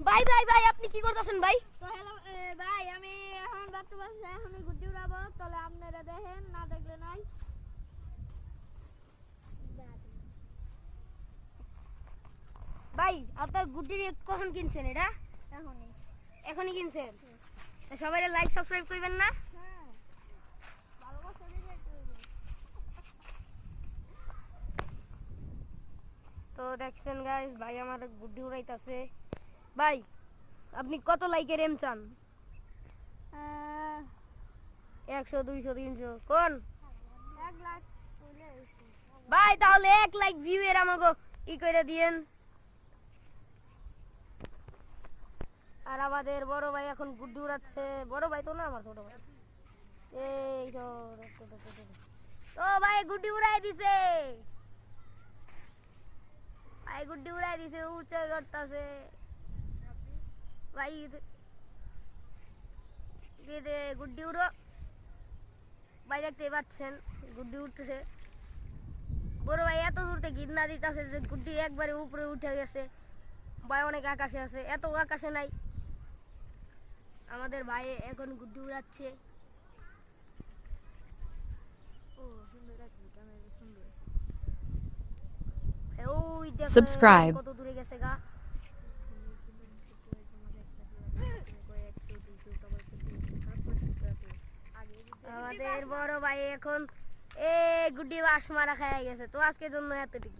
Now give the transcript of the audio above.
ভাই ভাই ভাই আপনি কি করতেছেন ভাই? তো হ্যালো ভাই, আমি এখন রাত্রে বাজছে, এখন আমি গুড্ডি উড়াবো। তাহলে আপনারা দেখেন, না দেখলে নাই। ভাই আপনার গুড্ডি কখন কিনছেন এটা? এখনই। এখনই কিনছেন? সবাই লাইক সাবস্ক্রাইব করবেন না? হ্যাঁ, ভালোবাসা দিলে করবো। তো দেখছেন গাইস, ভাই আমার গুড্ডি উড়াইতাছে। ভাই আপনি কত লাইকের এম চান? 100 200 300 কোন? 1 লাখ চলে এসেছে। ভাই তাহলে 1 লাইক ভিউ এর আমাকে ই করে দিয়েন। আর আমাদের বড় ভাই এখন গুড্ডি উড়াচ্ছে। বড় ভাই তো না, আমার ছোট ভাই। এই তো ও ভাই গুড্ডি উড়াই দিছে। ভাই গুড্ডি উড়াই দিছে, উঁচা করতেছে ভাই। দিয়ে গুড্ডি উড়ো ভাই, দেখতে পাচ্ছেন গুড্ডি উঠতেছে। বড় ভাই এত দূর থেকে গিন্না দিতেছে যে গুড্ডি একবারে উপরে উঠে গেছে। ভাই অনেক আকাশে আছে, এত আকাশে নাই। আমাদের ভাই এখন গুড্ডি উড়াচ্ছে। ও সুন্দর আছে, ক্যামেরা সুন্দর। ওই দেখো Subscribe. কত দূরে গেছে গা। আমাদের বড় ভাই এখন গুড্ডি বাস মারা খাইয়া গেছে। তো আজকের জন্য এতটুকু।